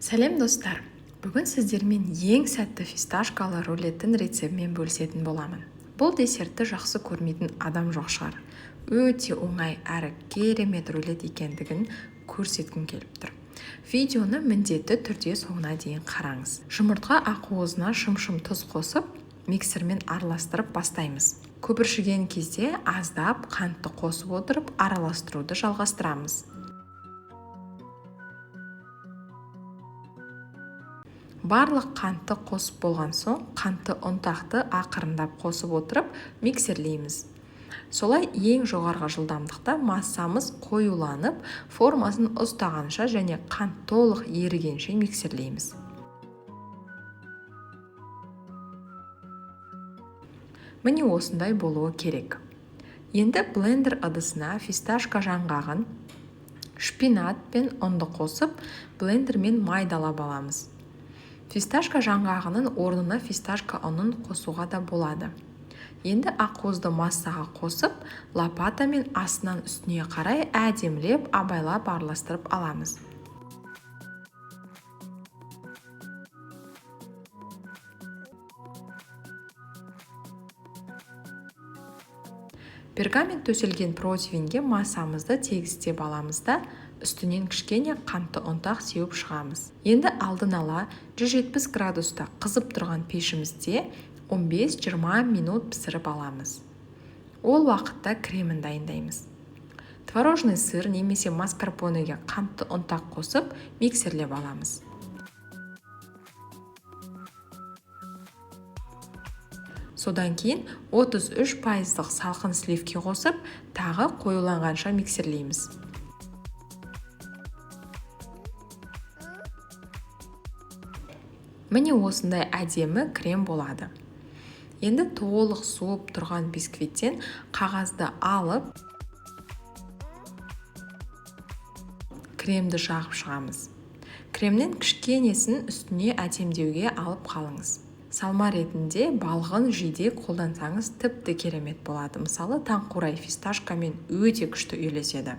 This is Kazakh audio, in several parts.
Сәлем достар! Бүгін сіздермен ең сәтті фисташкалы рулеттің рецебімен бөлісетін боламын. Бұл десертті жақсы көрмейтін адам жоқ шығар. Өте оңай әрі керемет рулет екендігін көрсеткім келіп тұр. Видеоны міндетті түрде соңына дейін қараңыз. Жұмыртқа ақуызына шым-шым тұз қосып, миксермен араластырып бастаймыз. Көпіршіген кезде аздап қантты қосып отырып, араластыруды жалғастырамыз. Барлық қантты қосып болған соң, қантты ұнтақты ақырындап қосып отырып, миксерлейміз. Солай ең жоғарғы жылдамдықта массамыз қоюланып, формасын ұстағанша және қант толық ерігенше миксерлейміз. Міне осындай болуы керек. Енді блендер ыдысына фисташка жаңғағын, шпинат пен ұнды қосып, блендермен майдалап аламыз. Фисташка жаңғағының орнына фисташка ұнын қосуға да болады. Енді ақуызды массаға қосып, лопатамен астынан үстіне қарай әдемілеп, абайлап араластырып аламыз. Пергамент төселген противенге массамызды тегістеп аламыз да, үстінен кішкене қантты ұнтақ сеуіп шығамыз. Енді алдын ала 170 градуста қызып тұрған пешімізде 15-20 минут пісіріп аламыз. Ол уақытта кремін дайындаймыз. Творожный сыр немесе маскарпонеге қантты ұнтақ қосып, миксерлеп аламыз. Содан кейін 33% салқын сливке қосып, тағы қоюланғанша миксерлейміз. Міне осындай әдемі крем болады. Енді толық суып тұрған бисквиттен қағазды алып, кремді жағып шығамыз. Кремнен кішкенесін үстіне әдемдеуге алып қалыңыз. Салма ретінде балғын жидек қолдансаңыз тіпті керемет болады. Мысалы, таңқурай фисташкамен өте күшті үйлеседі.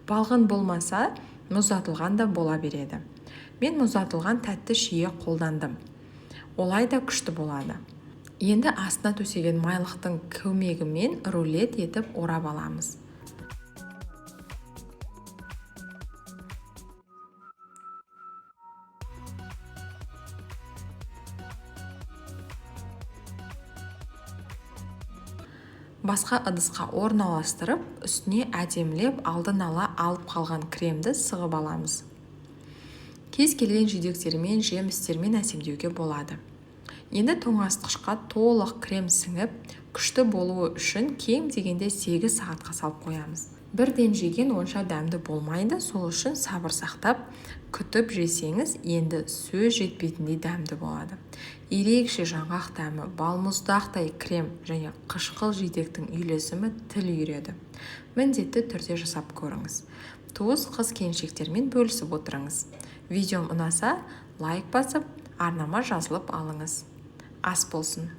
Балғын болмаса, мұздатылған да бола береді. Мен мұздатылған тәтті шие қолдандым. Олай да күшті болады. Енді астына төсеген майлықтың көмегімен рулет етіп орап аламыз. Басқа ыдысқа орналастырып, үстіне әдемілеп алдын ала алып қалған кремді сығып аламыз. Кез келген жидектермен, жемістермен әсемдеуге болады. Енді тоңазытқышқа толық крем сіңіп, күшті болуы үшін кем дегенде 8 сағатқа салып қоямыз. Бірден жеген онша дәмді болмайды, сол үшін сабыр сақтап, күтіп жесеңіз, енді сөз жетпейтіндей дәмді болады. Ерекше жаңғақ дәмі, балмұздақтай крем және қышқыл жидектің үйлесімі тіл үйреді. Міндетті түрде жасап көріңіз. Туыс қыз-келіншектермен бөлісіп отырыңыз. Видеом ұнаса, лайк басып, арнама жазылып алыңыз. Ас болсын!